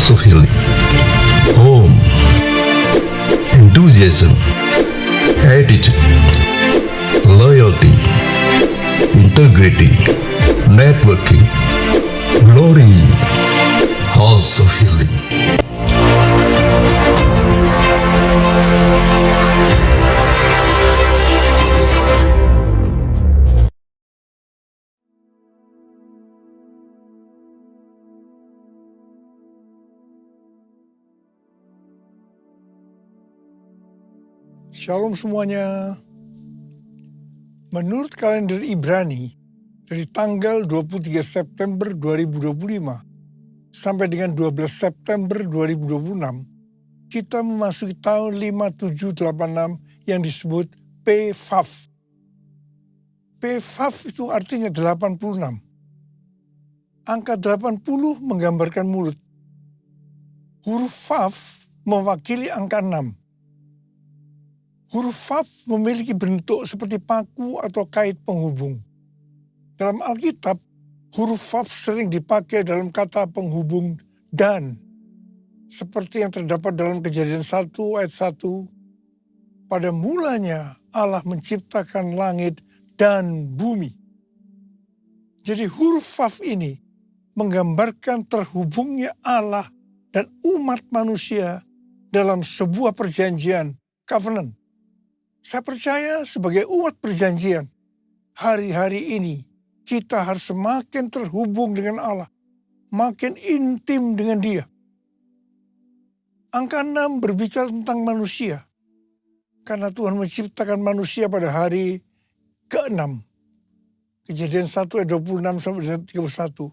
House of Healing. Home. Enthusiasm. Attitude. Loyalty. Integrity. Networking. Glory. House of Healing. Shalom semuanya. Menurut kalender Ibrani, dari tanggal 23 September 2025 sampai dengan 12 September 2026, kita memasuki tahun 5786 yang disebut PVAV. PVAV itu artinya 86. Angka 80 menggambarkan mulut. Huruf VAV mewakili angka 6. Huruf VAV memiliki bentuk seperti paku atau kait penghubung. Dalam Alkitab, huruf VAV sering dipakai dalam kata penghubung dan. Seperti yang terdapat dalam Kejadian 1 ayat 1. Pada mulanya Allah menciptakan langit dan bumi. Jadi huruf VAV ini menggambarkan terhubungnya Allah dan umat manusia dalam sebuah perjanjian, covenant. Saya percaya sebagai umat perjanjian, hari-hari ini kita harus semakin terhubung dengan Allah, makin intim dengan Dia. Angka 6 berbicara tentang manusia, karena Tuhan menciptakan manusia pada hari ke-6. Kejadian 1 ayat 26 sampai 31.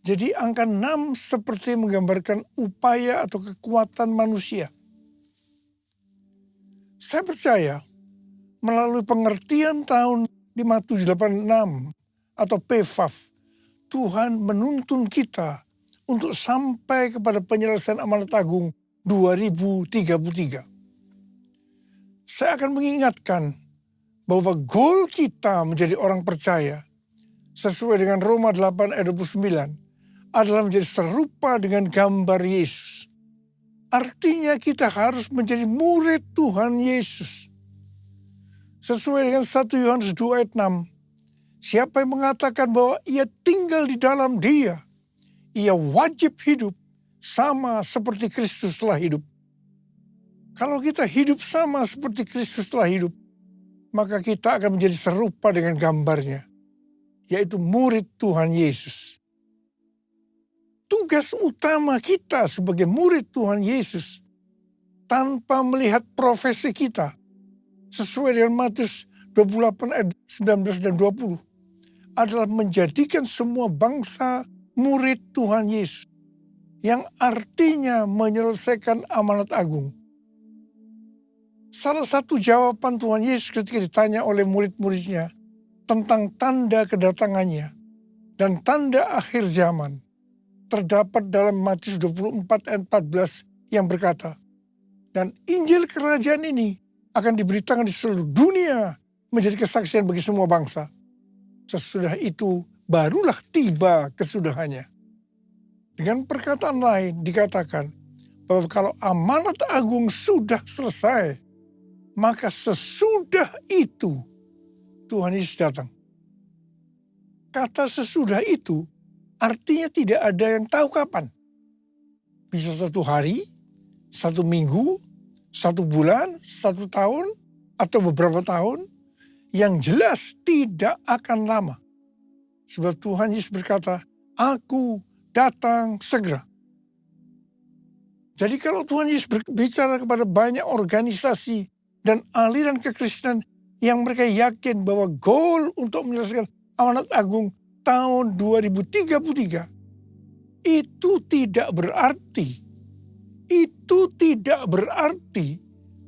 Jadi angka 6 seperti menggambarkan upaya atau kekuatan manusia. Saya percaya melalui pengertian tahun 5786 atau PVAV, Tuhan menuntun kita untuk sampai kepada penyelesaian amanat agung 2033. Saya akan mengingatkan bahwa goal kita menjadi orang percaya sesuai dengan Roma 8 ayat 29 adalah menjadi serupa dengan gambar Yesus. Artinya kita harus menjadi murid Tuhan Yesus. Sesuai dengan 1 Yohanes 2 ayat 6. Siapa yang mengatakan bahwa ia tinggal di dalam Dia, ia wajib hidup sama seperti Kristus telah hidup. Kalau kita hidup sama seperti Kristus telah hidup, maka kita akan menjadi serupa dengan gambarnya, yaitu murid Tuhan Yesus. Tugas utama kita sebagai murid Tuhan Yesus tanpa melihat profesi kita sesuai dengan Matius 28 ayat 19 dan 20 adalah menjadikan semua bangsa murid Tuhan Yesus yang artinya menyelesaikan amanat agung. Salah satu jawaban Tuhan Yesus ketika ditanya oleh murid-muridnya tentang tanda kedatangannya dan tanda akhir zaman terdapat dalam Matius 24 ayat 14 yang berkata, dan Injil kerajaan ini akan diberitakan di seluruh dunia menjadi kesaksian bagi semua bangsa. Sesudah itu barulah tiba kesudahannya. Dengan perkataan lain dikatakan bahwa kalau amanat agung sudah selesai, maka sesudah itu Tuhan Yesus datang. Kata sesudah itu artinya tidak ada yang tahu kapan. Bisa 1 hari, 1 minggu, 1 bulan, 1 tahun, atau beberapa tahun. Yang jelas tidak akan lama. Sebab Tuhan Yesus berkata, Aku datang segera. Jadi kalau Tuhan Yesus berbicara kepada banyak organisasi dan aliran kekristenan yang mereka yakin bahwa goal untuk menyelesaikan amanat agung tahun 2033, itu tidak berarti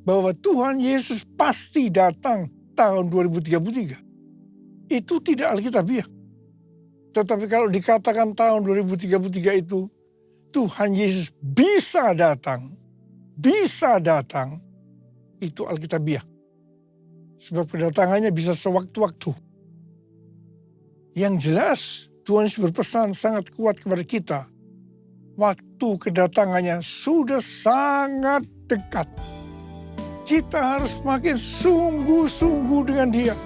bahwa Tuhan Yesus pasti datang tahun 2033. Itu tidak alkitabiah. Tetapi kalau dikatakan tahun 2033 itu Tuhan Yesus bisa datang, itu alkitabiah. Sebab kedatangannya bisa sewaktu-waktu. Yang jelas Tuhan Yesus berpesan sangat kuat kepada kita waktu kedatangannya sudah sangat dekat. Kita harus makin sungguh-sungguh dengan Dia.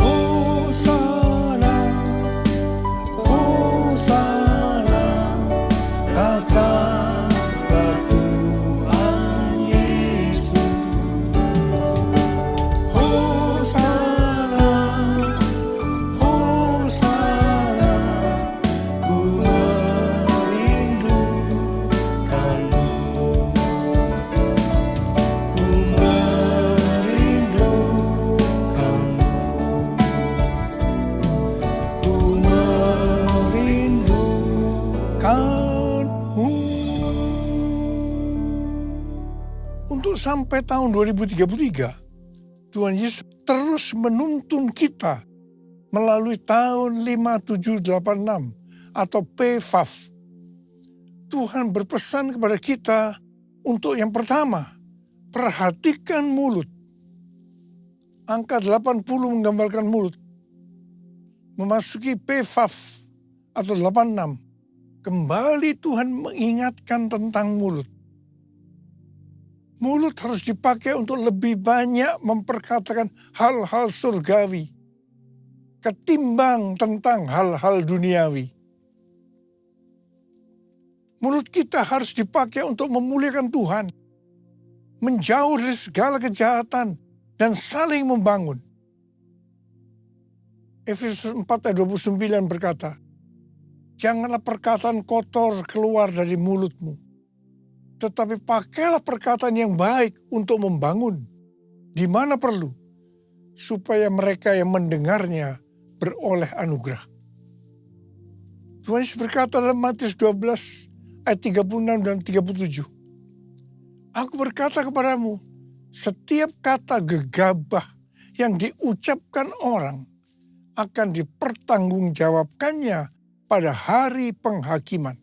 Hosana, Hosana, katakan Tuhan Yesus. Hosana, Hosana, ku merindukanmu. Ku merindukanmu. Ku merindukanmu. Untuk sampai tahun 2033, Tuhan Yesus terus menuntun kita melalui tahun 5786 atau PFAF. Tuhan berpesan kepada kita untuk yang pertama, perhatikan mulut. Angka 80 menggambarkan mulut. Memasuki PFAF atau 86, kembali Tuhan mengingatkan tentang mulut. Mulut harus dipakai untuk lebih banyak memperkatakan hal-hal surgawi ketimbang tentang hal-hal duniawi. Mulut kita harus dipakai untuk memuliakan Tuhan, menjauh dari segala kejahatan, dan saling membangun. Efesus 4 ayat 29 berkata, janganlah perkataan kotor keluar dari mulutmu, tetapi pakailah perkataan yang baik untuk membangun, di mana perlu, supaya mereka yang mendengarnya beroleh anugerah. Tuhan Yesus berkata dalam Matius 12 ayat 36 dan 37, aku berkata kepadamu, setiap kata gegabah yang diucapkan orang akan dipertanggungjawabkannya pada hari penghakiman.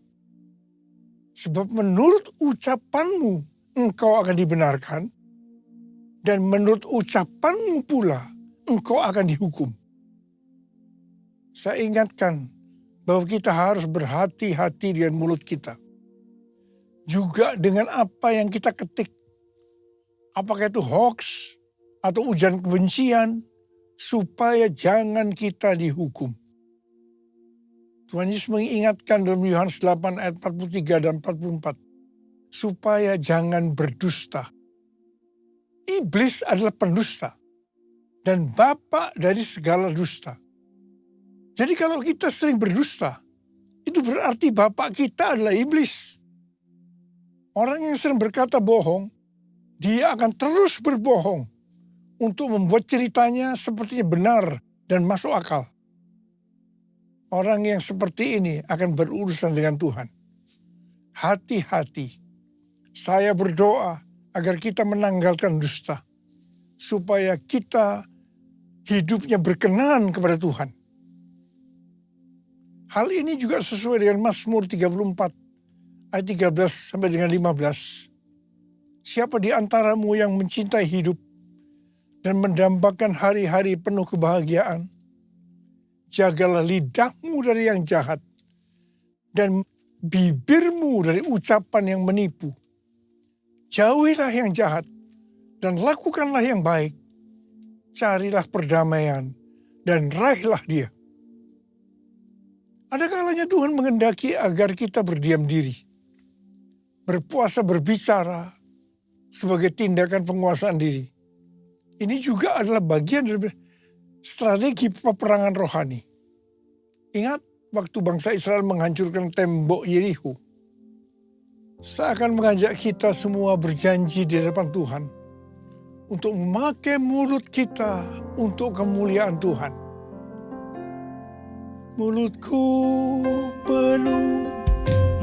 Sebab menurut ucapanmu engkau akan dibenarkan, dan menurut ucapanmu pula engkau akan dihukum. Saya ingatkan bahwa kita harus berhati-hati dengan mulut kita. Juga dengan apa yang kita ketik. Apakah itu hoax atau ujian kebencian, supaya jangan kita dihukum. Tuhan Yesus mengingatkan dalam Yohanes 8 ayat 43 dan 44, supaya jangan berdusta. Iblis adalah pendusta dan bapa dari segala dusta. Jadi kalau kita sering berdusta, itu berarti bapak kita adalah iblis. Orang yang sering berkata bohong, dia akan terus berbohong untuk membuat ceritanya sepertinya benar dan masuk akal. Orang yang seperti ini akan berurusan dengan Tuhan. Hati-hati. Saya berdoa agar kita menanggalkan dusta, supaya kita hidupnya berkenan kepada Tuhan. Hal ini juga sesuai dengan Mazmur 34 ayat 13 sampai dengan 15. Siapa di antaramu yang mencintai hidup dan mendambakan hari-hari penuh kebahagiaan? Jagalah lidahmu dari yang jahat dan bibirmu dari ucapan yang menipu. Jauhilah yang jahat dan lakukanlah yang baik. Carilah perdamaian dan raihlah dia. Ada kalanya Tuhan menghendaki agar kita berdiam diri, berpuasa berbicara sebagai tindakan penguasaan diri. Ini juga adalah bagian dari strategi peperangan rohani. Ingat waktu bangsa Israel menghancurkan tembok Yerikho. Saya akan mengajak kita semua berjanji di hadapan Tuhan untuk memakai mulut kita untuk kemuliaan Tuhan. Mulutku penuh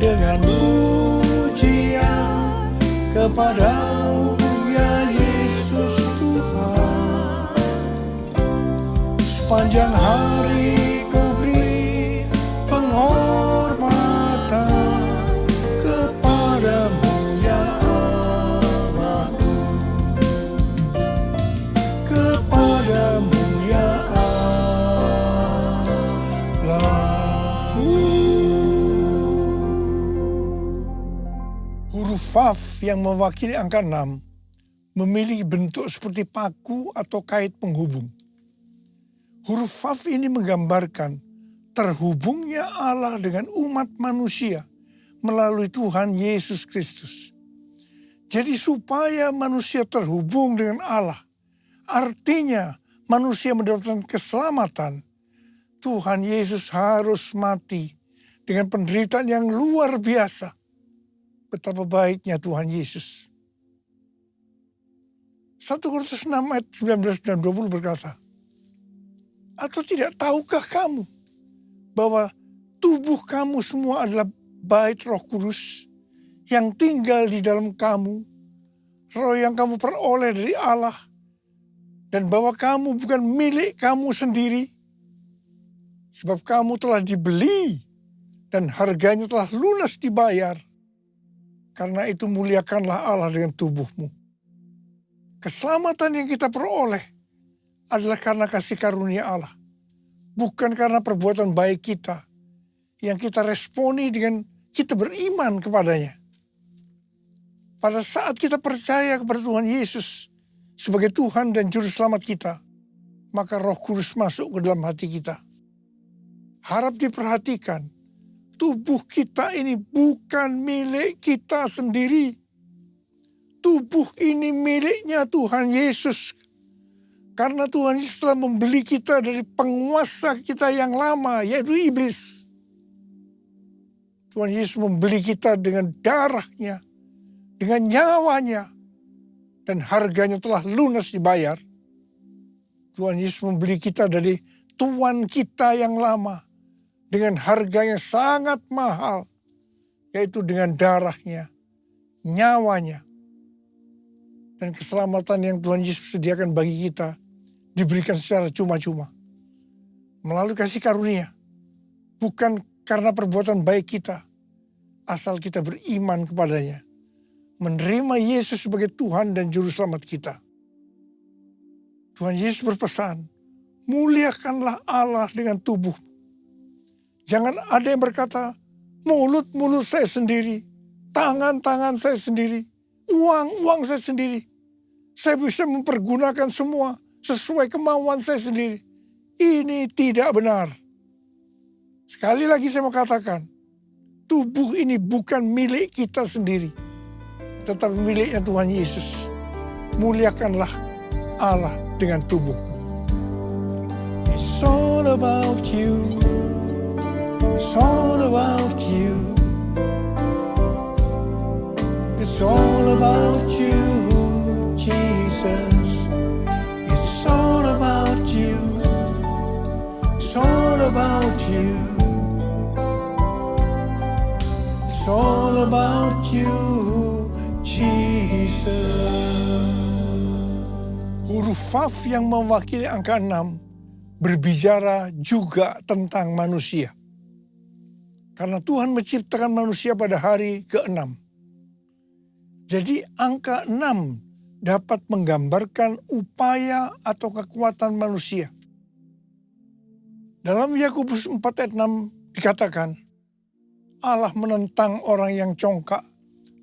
dengan pujian kepadamu ya Yesus Tuhan. Sepanjang hari kau beri penghormatan kepadamu ya Allahku. Kepadamu ya Allahku. Vav yang mewakili angka 6 memiliki bentuk seperti paku atau kait penghubung. Huruf Vav ini menggambarkan terhubungnya Allah dengan umat manusia melalui Tuhan Yesus Kristus. Jadi supaya manusia terhubung dengan Allah, artinya manusia mendapatkan keselamatan, Tuhan Yesus harus mati dengan penderitaan yang luar biasa. Betapa baiknya Tuhan Yesus. 1 Korintus 6 ayat 19 dan 20 berkata, atau tidak tahukah kamu bahwa tubuh kamu semua adalah bait Roh Kudus yang tinggal di dalam kamu, roh yang kamu peroleh dari Allah, dan bahwa kamu bukan milik kamu sendiri, sebab kamu telah dibeli dan harganya telah lunas dibayar. Karena itu muliakanlah Allah dengan tubuhmu. Keselamatan yang kita peroleh adalah karena kasih karunia Allah. Bukan karena perbuatan baik kita yang kita responi dengan kita beriman kepadanya. Pada saat kita percaya kepada Tuhan Yesus sebagai Tuhan dan Juru Selamat kita, maka Roh Kudus masuk ke dalam hati kita. Harap diperhatikan, tubuh kita ini bukan milik kita sendiri. Tubuh ini miliknya Tuhan Yesus. Karena Tuhan Yesus telah membeli kita dari penguasa kita yang lama, yaitu iblis. Tuhan Yesus membeli kita dengan darahnya, dengan nyawanya, dan harganya telah lunas dibayar. Tuhan Yesus membeli kita dari tuan kita yang lama, dengan harga yang sangat mahal, yaitu dengan darahnya, nyawanya. Dan keselamatan yang Tuhan Yesus sediakan bagi kita diberikan secara cuma-cuma. Melalui kasih karunia, bukan karena perbuatan baik kita, asal kita beriman kepadanya. Menerima Yesus sebagai Tuhan dan Juru Selamat kita. Tuhan Yesus berpesan, muliakanlah Allah dengan tubuh. Jangan ada yang berkata, mulut-mulut saya sendiri, tangan-tangan saya sendiri, uang-uang saya sendiri. Saya bisa mempergunakan semua sesuai kemauan saya sendiri. Ini tidak benar. Sekali lagi saya mau katakan, tubuh ini bukan milik kita sendiri, tetapi miliknya Tuhan Yesus. Muliakanlah Allah dengan tubuh. It's all about you. It's all about you. It's all about you, Jesus. It's all about you. It's all about you. It's all about you, Jesus. Huruf Vav yang mewakili angka 6 berbicara juga tentang manusia. Karena Tuhan menciptakan manusia pada hari ke-6. Jadi angka 6 dapat menggambarkan upaya atau kekuatan manusia. Dalam Yakobus 4 ayat 6 dikatakan, Allah menentang orang yang congkak,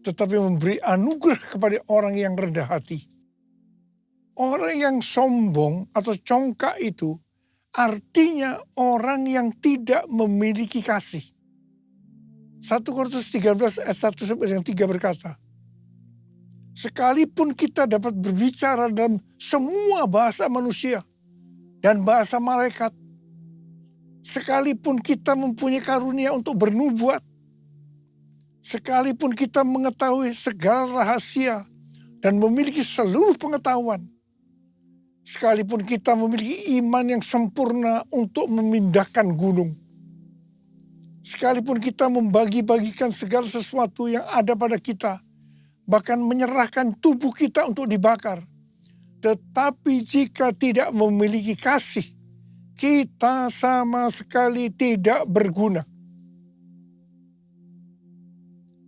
tetapi memberi anugerah kepada orang yang rendah hati. Orang yang sombong atau congkak itu artinya orang yang tidak memiliki kasih. 1 Korintus 13 ayat 1-3 berkata, sekalipun kita dapat berbicara dalam semua bahasa manusia dan bahasa malaikat, sekalipun kita mempunyai karunia untuk bernubuat, sekalipun kita mengetahui segala rahasia dan memiliki seluruh pengetahuan, sekalipun kita memiliki iman yang sempurna untuk memindahkan gunung, sekalipun kita membagi-bagikan segala sesuatu yang ada pada kita, bahkan menyerahkan tubuh kita untuk dibakar, tetapi jika tidak memiliki kasih, kita sama sekali tidak berguna.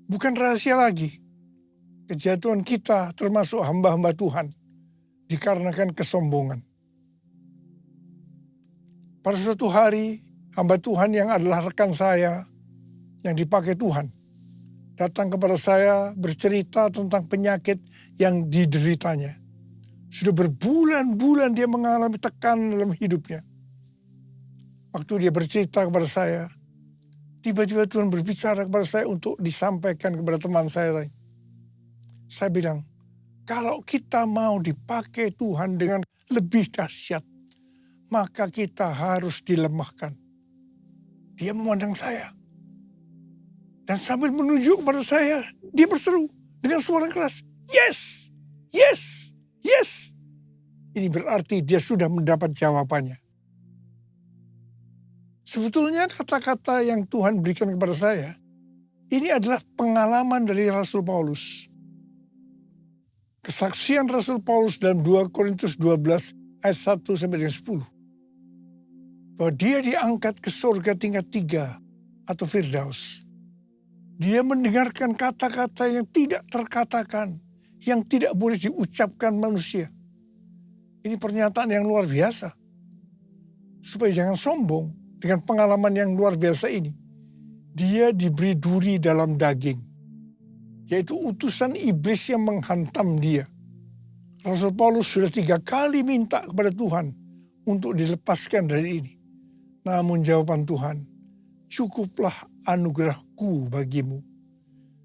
Bukan rahasia lagi, kejatuhan kita termasuk hamba-hamba Tuhan dikarenakan kesombongan. Pada suatu hari, hamba Tuhan yang adalah rekan saya yang dipakai Tuhan datang kepada saya bercerita tentang penyakit yang dideritanya. Sudah berbulan-bulan dia mengalami tekanan dalam hidupnya. Waktu dia bercerita kepada saya, tiba-tiba Tuhan berbicara kepada saya untuk disampaikan kepada teman saya lain. Saya bilang, kalau kita mau dipakai Tuhan dengan lebih dahsyat, maka kita harus dilemahkan. Dia memandang saya. Dan sambil menunjuk kepada saya, dia berseru dengan suara keras, "Yes! Yes! Yes!" Ini berarti dia sudah mendapat jawabannya. Sebetulnya kata-kata yang Tuhan berikan kepada saya, ini adalah pengalaman dari Rasul Paulus. Kesaksian Rasul Paulus dalam 2 Korintus 12 ayat 1-10. Bahwa dia diangkat ke surga tingkat 3 atau Firdaus. Dia mendengarkan kata-kata yang tidak terkatakan, yang tidak boleh diucapkan manusia. Ini pernyataan yang luar biasa. Supaya jangan sombong. Dengan pengalaman yang luar biasa ini, dia diberi duri dalam daging, yaitu utusan iblis yang menghantam dia. Rasul Paulus sudah 3 kali minta kepada Tuhan untuk dilepaskan dari ini. Namun jawaban Tuhan, cukuplah anugerahku bagimu.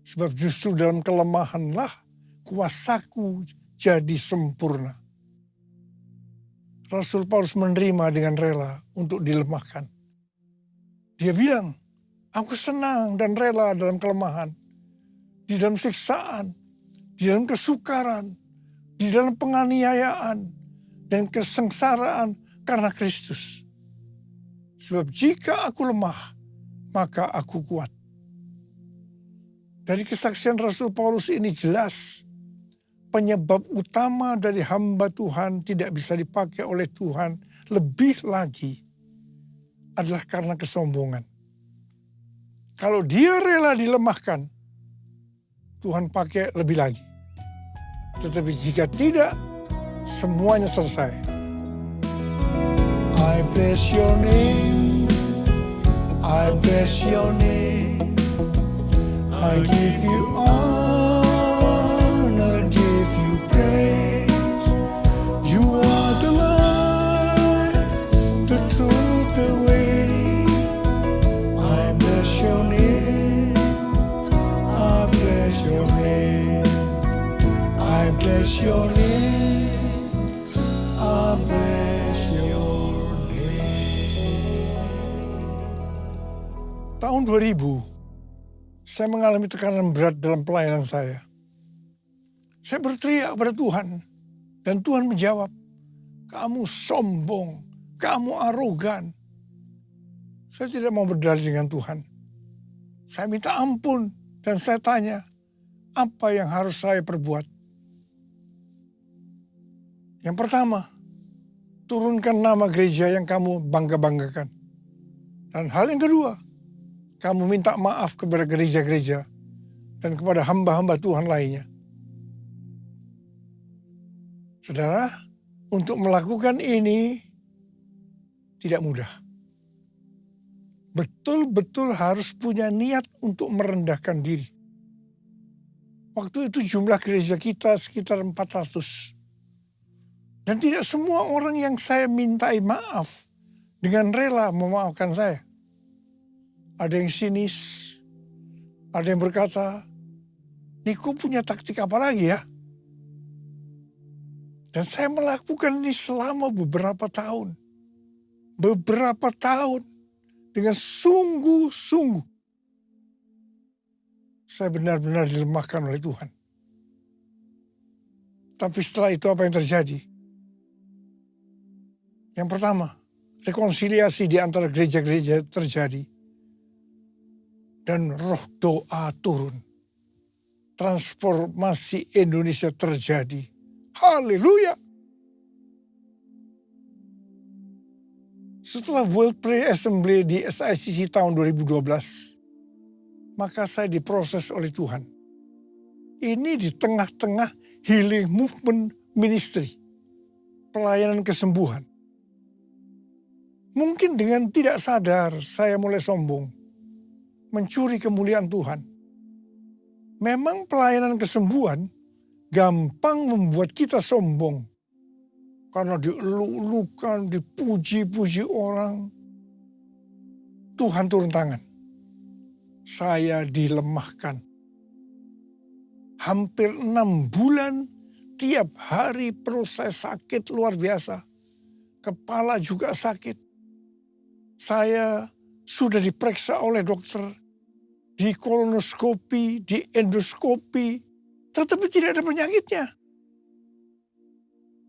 Sebab justru dalam kelemahanlah kuasaku jadi sempurna. Rasul Paulus menerima dengan rela untuk dilemahkan. Dia bilang, aku senang dan rela dalam kelemahan, di dalam siksaan, di dalam kesukaran, di dalam penganiayaan, dan kesengsaraan karena Kristus. Sebab jika aku lemah, maka aku kuat. Dari kesaksian Rasul Paulus ini jelas, penyebab utama dari hamba Tuhan tidak bisa dipakai oleh Tuhan lebih lagi adalah karena kesombongan. Kalau dia rela dilemahkan, Tuhan pakai lebih lagi. Tetapi jika tidak, semuanya selesai. I bless your name, I bless your name, I give you honor, give you praise. You are the life, the truth, the way. I bless your name, I bless your name, I bless your name, I bless your name. Tahun 2000, saya mengalami tekanan berat dalam pelayanan saya. Saya berteriak kepada Tuhan, dan Tuhan menjawab, kamu sombong, kamu arogan. Saya tidak mau berdalih dengan Tuhan. Saya minta ampun, dan saya tanya, apa yang harus saya perbuat? Yang pertama, turunkan nama gereja yang kamu bangga-banggakan. Dan hal yang kedua, kamu minta maaf kepada gereja-gereja dan kepada hamba-hamba Tuhan lainnya. Saudara, untuk melakukan ini tidak mudah. Betul-betul harus punya niat untuk merendahkan diri. Waktu itu jumlah gereja kita sekitar 400. Dan tidak semua orang yang saya mintai maaf dengan rela memaafkan saya. Ada yang sinis, ada yang berkata, Niko punya taktik apa lagi ya? Dan saya melakukan ini selama beberapa tahun. Beberapa tahun dengan sungguh-sungguh. Saya benar-benar dilemahkan oleh Tuhan. Tapi setelah itu apa yang terjadi? Yang pertama, rekonsiliasi di antara gereja-gereja terjadi. Dan roh doa turun. Transformasi Indonesia terjadi. Haleluya! Setelah World Prayer Assembly di SICC tahun 2012, maka saya diproses oleh Tuhan. Ini di tengah-tengah healing movement ministry, pelayanan kesembuhan. Mungkin dengan tidak sadar saya mulai sombong, mencuri kemuliaan Tuhan. Memang pelayanan kesembuhan gampang membuat kita sombong. Karena dieluk-elukan, dipuji-puji orang. Tuhan turun tangan. Saya dilemahkan. Hampir 6 bulan, tiap hari perut saya sakit luar biasa. Kepala juga sakit. Saya sudah diperiksa oleh dokter, di kolonoskopi, di endoskopi, tetapi tidak ada penyakitnya.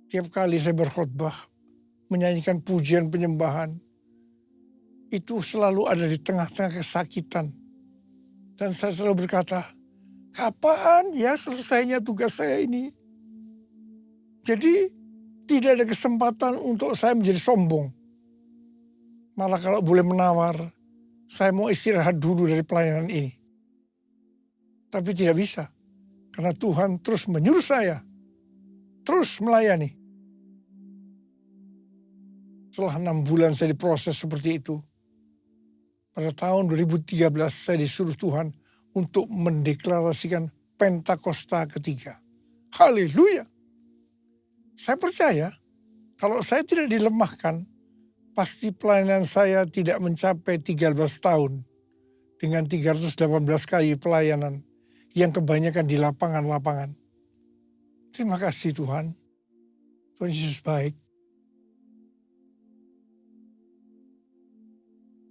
Tiap kali saya berkhotbah, menyanyikan pujian penyembahan, itu selalu ada di tengah-tengah kesakitan. Dan saya selalu berkata, kapan ya selesainya tugas saya ini? Jadi tidak ada kesempatan untuk saya menjadi sombong. Malah kalau boleh menawar, saya mau istirahat dulu dari pelayanan ini. Tapi tidak bisa, karena Tuhan terus menyuruh saya, terus melayani. Setelah 6 bulan saya diproses seperti itu. Pada tahun 2013 saya disuruh Tuhan untuk mendeklarasikan Pentakosta ketiga. Haleluya. Saya percaya kalau saya tidak dilemahkan, pasti pelayanan saya tidak mencapai 13 tahun dengan 318 kali pelayanan yang kebanyakan di lapangan-lapangan. Terima kasih Tuhan. Tuhan Yesus baik.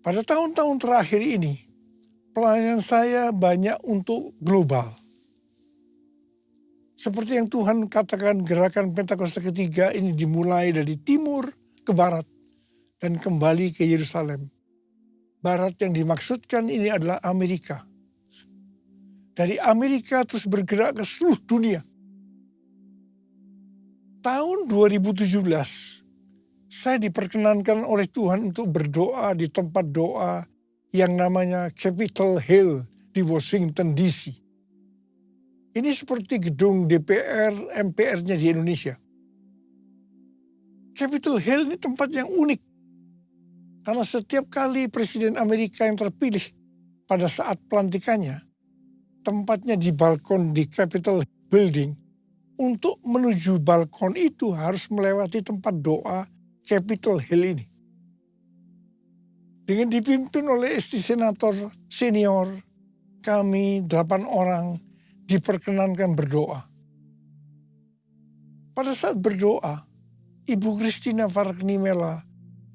Pada tahun-tahun terakhir ini, pelayanan saya banyak untuk global. Seperti yang Tuhan katakan, gerakan Pentakosta ketiga ini dimulai dari timur ke barat dan kembali ke Yerusalem. Barat yang dimaksudkan ini adalah Amerika. Dari Amerika terus bergerak ke seluruh dunia. Tahun 2017, saya diperkenankan oleh Tuhan untuk berdoa di tempat doa yang namanya Capitol Hill di Washington DC. Ini seperti gedung DPR, MPR-nya di Indonesia. Capitol Hill ini tempat yang unik. Karena setiap kali Presiden Amerika yang terpilih pada saat pelantikannya, tempatnya di balkon di Capitol Building. Untuk menuju balkon itu harus melewati tempat doa Capitol Hill ini. Dengan dipimpin oleh istri senator senior, kami 8 orang diperkenankan berdoa. Pada saat berdoa, Ibu Christina Fargnimela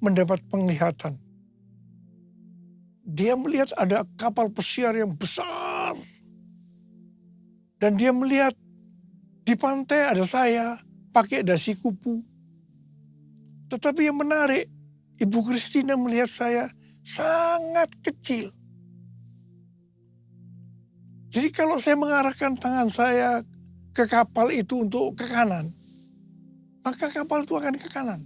mendapat penglihatan. Dia melihat ada kapal pesiar yang besar. Dan dia melihat di pantai ada saya pakai dasi kupu. Tetapi yang menarik, Ibu Christina melihat saya sangat kecil. Jadi kalau saya mengarahkan tangan saya ke kapal itu untuk ke kanan, maka kapal itu akan ke kanan.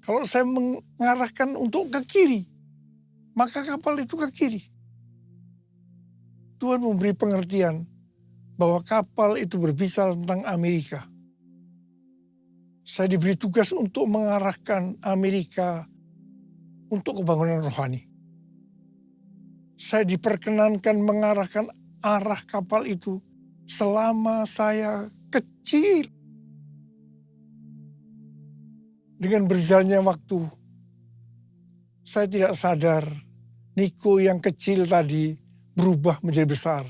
Kalau saya mengarahkan untuk ke kiri, maka kapal itu ke kiri. Tuhan memberi pengertian bahwa kapal itu berbicara tentang Amerika. Saya diberi tugas untuk mengarahkan Amerika untuk kebangunan rohani. Saya diperkenankan mengarahkan arah kapal itu selama saya kecil. Dengan berjalannya waktu, saya tidak sadar Niko yang kecil tadi berubah menjadi besar.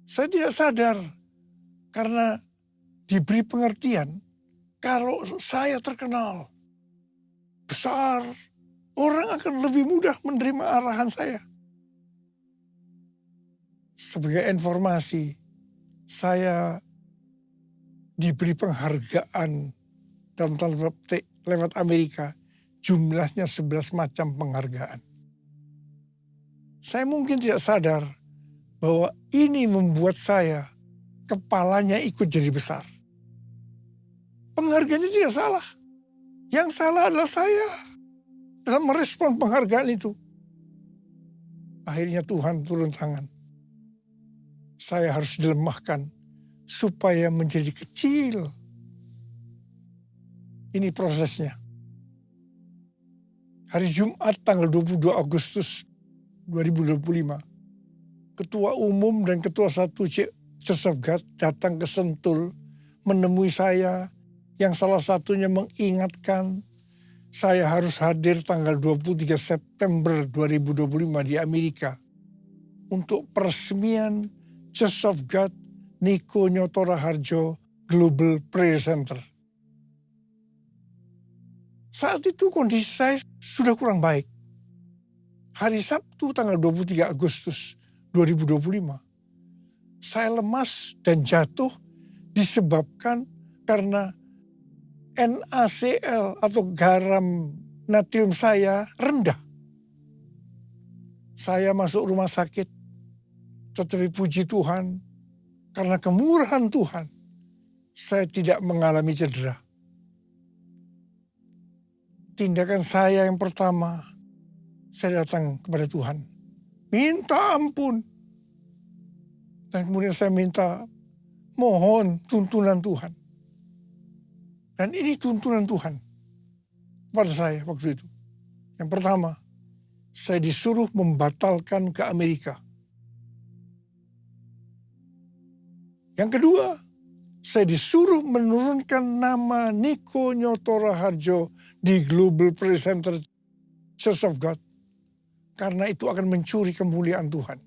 Saya tidak sadar karena diberi pengertian kalau saya terkenal besar, orang akan lebih mudah menerima arahan saya. Sebagai informasi, saya diberi penghargaan dalam tanda petik lewat Amerika, jumlahnya 11 macam penghargaan. Saya mungkin tidak sadar bahwa ini membuat saya kepalanya ikut jadi besar. Penghargaannya tidak salah. Yang salah adalah saya dalam merespon penghargaan itu. Akhirnya Tuhan turun tangan. Saya harus dilemahkan supaya menjadi kecil. Ini prosesnya. Hari Jumat tanggal 22 Agustus 2025, Ketua Umum dan Ketua 1C Church of God datang ke Sentul menemui saya, yang salah satunya mengingatkan saya harus hadir tanggal 23 September 2025 di Amerika untuk peresmian Church of God Niko Nyoto Raharjo Global Prayer Center. Saat itu kondisi saya sudah kurang baik. Hari Sabtu tanggal 23 Agustus 2025, saya lemas dan jatuh disebabkan karena NaCl atau garam natrium saya rendah. Saya masuk rumah sakit, tetapi puji Tuhan, karena kemurahan Tuhan, saya tidak mengalami cedera. Tindakan saya yang pertama, saya datang kepada Tuhan, minta ampun. Dan kemudian saya minta, mohon tuntunan Tuhan. Dan ini tuntunan Tuhan kepada saya waktu itu. Yang pertama, saya disuruh membatalkan ke Amerika. Yang kedua, saya disuruh menurunkan nama Niko Nyoto Raharjo di Global Prayer Center Church of God. Karena itu akan mencuri kemuliaan Tuhan.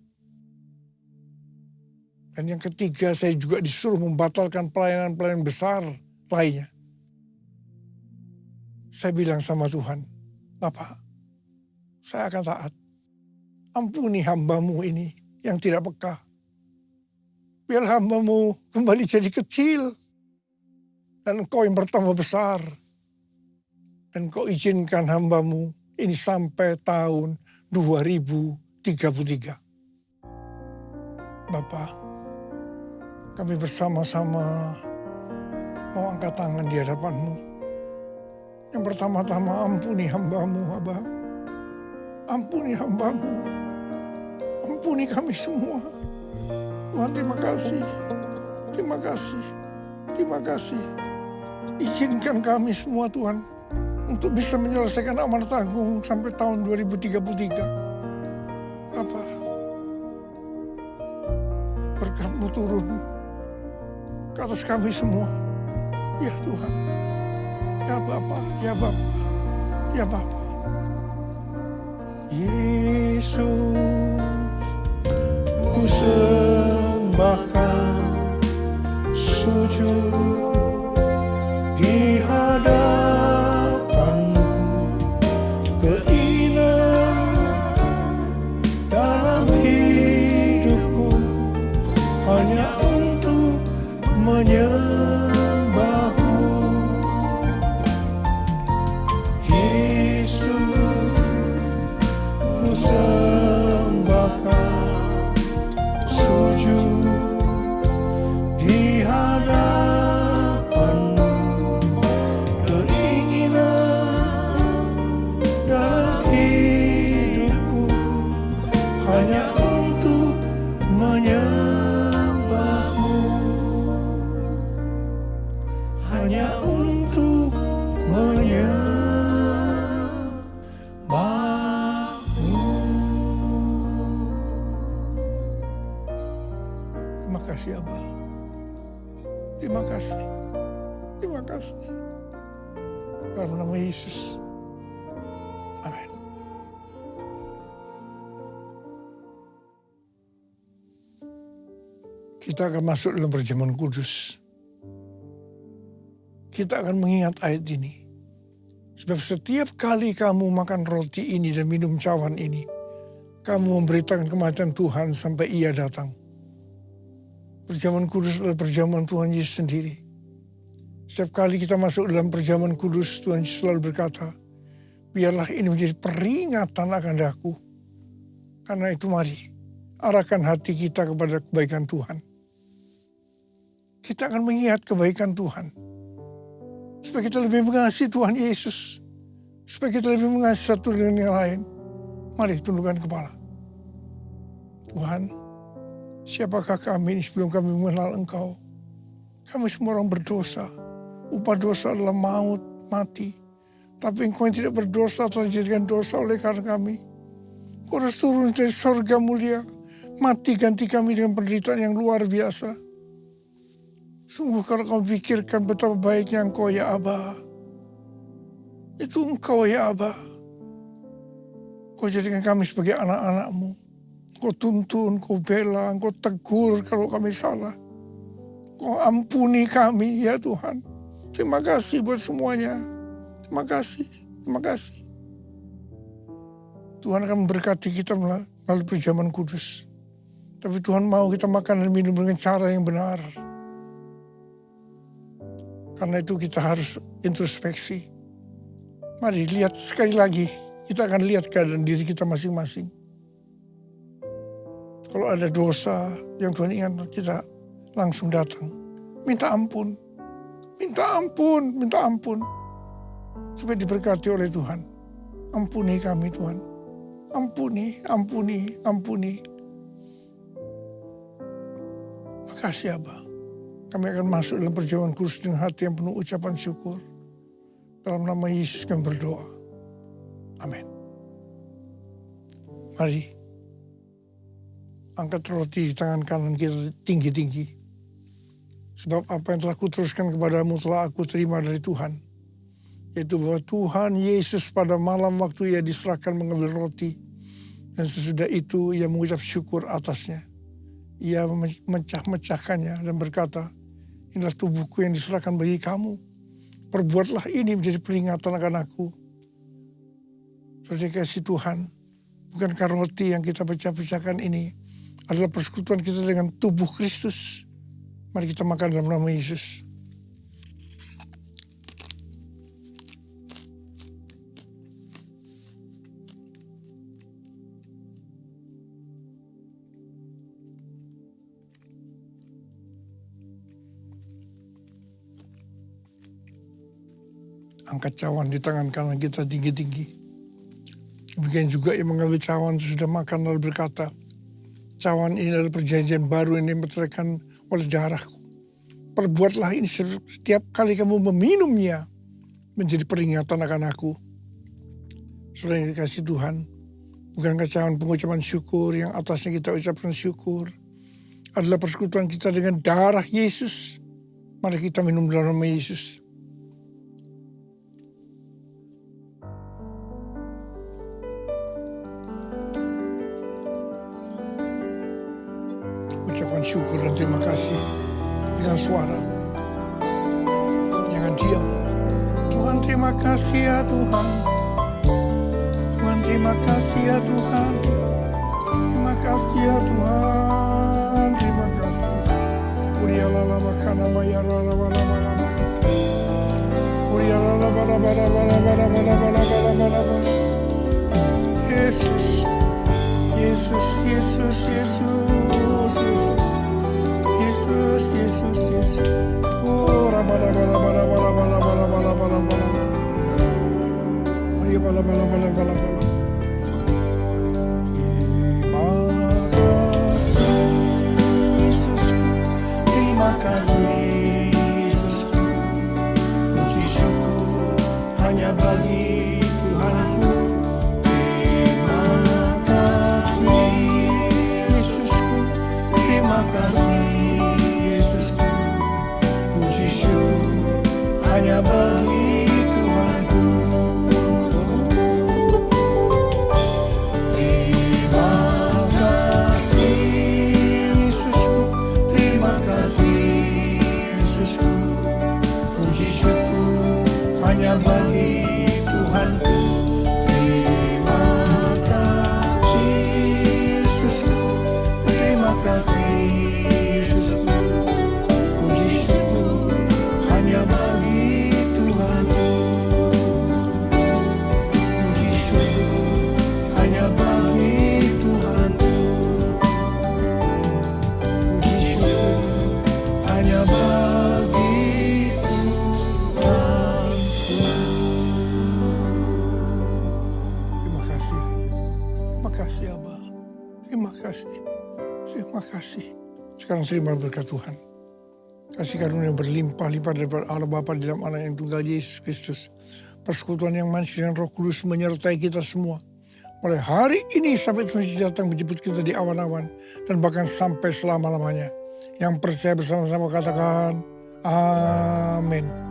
Dan yang ketiga, saya juga disuruh membatalkan pelayanan-pelayanan besar lainnya. Saya bilang sama Tuhan, Bapak, saya akan taat. Ampuni hamba-Mu ini yang tidak peka. Biar hamba-Mu kembali jadi kecil. Dan Engkau yang bertambah besar. Dan Engkau izinkan hamba-Mu ini sampai tahun 2033. Bapak, kami bersama-sama mau angkat tangan di hadapan-Mu. Yang pertama-tama ampuni hamba-Mu, Abah. Ampuni hamba-Mu. Ampuni kami semua. Tuhan, terima kasih. Terima kasih. Terima kasih. Izinkan kami semua, Tuhan, untuk bisa menyelesaikan amanat agung sampai tahun 2033. Bapak, berkat-Mu turun ke atas kami semua. Ya Tuhan. Ya Bapa, ya Bapa, ya Bapa. Yesus, ku sembahkan sujud di hadapan-Mu. Keinginan dalam hidupku hanya untuk menyembah. Terima kasih Abah. Terima kasih. Terima kasih. Dalam nama Yesus. Amin. Kita akan masuk dalam perjamuan kudus. Kita akan mengingat ayat ini. Sebab setiap kali kamu makan roti ini dan minum cawan ini, kamu memberitakan kematian Tuhan sampai Ia datang. Perjamuan kudus adalah perjamuan Tuhan Yesus sendiri. Setiap kali kita masuk dalam perjamuan kudus, Tuhan Yesus selalu berkata, biarlah ini menjadi peringatan akan daku. Karena itu mari, arahkan hati kita kepada kebaikan Tuhan. Kita akan mengingat kebaikan Tuhan. Supaya kita lebih mengasihi Tuhan Yesus. Supaya kita lebih mengasihi satu dengan yang lain. Mari tundukkan kepala. Tuhan, siapakah kami ini sebelum kami mengenal Engkau? Kami semua orang berdosa. Upah dosa adalah maut, mati. Tapi Engkau yang tidak berdosa telah dijadikan dosa oleh karena kami. Engkau harus turun dari sorga mulia, Mati ganti kami dengan penderitaan yang luar biasa. Sungguh kalau kau pikirkan betapa baiknya Engkau ya Aba. Itu Engkau ya Aba. Kau jadikan kami sebagai anak-anak-Mu. Kau tuntun, kau bela, kau tegur kalau kami salah. Kau ampuni kami ya Tuhan. Terima kasih buat semuanya. Terima kasih, terima kasih. Tuhan akan memberkati kita melalui perjamuan kudus. Tapi Tuhan mau kita makan dan minum dengan cara yang benar. Karena itu kita harus introspeksi. Mari lihat sekali lagi. Kita akan lihat keadaan diri kita masing-masing. Kalau ada dosa yang Tuhan ingat, kita langsung datang. Minta ampun. Minta ampun, minta ampun. Supaya diberkati oleh Tuhan. Ampuni kami Tuhan. Ampuni, ampuni, ampuni. Makasih Aba. Kami akan masuk dalam perjamuan kudus dengan hati yang penuh ucapan syukur. Dalam nama Yesus kami berdoa. Amin. Mari. Angkat roti di tangan kanan kita tinggi-tinggi. Sebab apa yang telah kuteruskan kepadamu telah aku terima dari Tuhan. Yaitu bahwa Tuhan Yesus pada malam waktu ia diserahkan mengambil roti. Dan sesudah itu ia mengucap syukur atasnya. Ia memecah-mecahkannya dan berkata, inilah tubuhku yang diserahkan bagi kamu. Perbuatlah ini menjadi peringatan akan aku. Saudara kasih Tuhan, bukankah roti yang kita pecah-pecahkan ini adalah persekutuan kita dengan tubuh Kristus? Mari kita makan dalam nama Yesus. Angkat cawan di tangan kanan kita tinggi-tinggi. Demikian juga yang mengambil cawan sudah makan lalu berkata, cawan ini adalah perjanjian baru yang dimeteraikan oleh darahku. Perbuatlah ini setiap kali kamu meminumnya menjadi peringatan akan aku. Saudara yang dikasih Tuhan, bukankah cawan pengucapan syukur yang atasnya kita ucapkan syukur adalah persekutuan kita dengan darah Yesus. Mari kita minum dalam nama Yesus. Ucapan syukur dan terima kasih dengan suara. Jangan diam. Tuhan terima kasih ya Tuhan. Tuhan terima kasih ya Tuhan. Terima kasih ya Tuhan. Terima kasih. Urialala makana mayara lama lama lama. Urialala bara bara bara bara bara bara bara bara bara. Yesus. Yesus, Yesus, Yesus, Yesus, Yesus, Yesus, Yesus. Oh, rabala bala bala bala bala bala bala bala bala. Maria bala bala bala bala bala. Terima kasih Yesusku, terima kasih Yesusku. Puji syukur hanya bagi Tuhanku. Terima kasih Yesusku, puji syukur hanya bagi Tuhanku. Terima kasih Yesusku, terima kasih Yesusku, puji syukur hanya bagi Tuhanku. Terima kasih Yesusku, terima kasih Yesusku, puji syukur hanya bagi Tuhanku. Puji syukur hanya bagi Tuhanku. Puji syukur hanya bagi Tuhanku. Terima kasih. Terima kasih Aba. Terima kasih. Terima kasih. Sekarang terima berkat Tuhan. Kasih karunia berlimpah-limpah daripada Allah Bapa di dalam Anak yang tunggal Yesus Kristus. Persekutuan yang manis dengan Roh Kudus menyertai kita semua. mulai hari ini sampai Tuhan Yesus datang menjemput kita di awan-awan, dan bahkan sampai selama-lamanya. Yang percaya bersama-sama katakan, amin.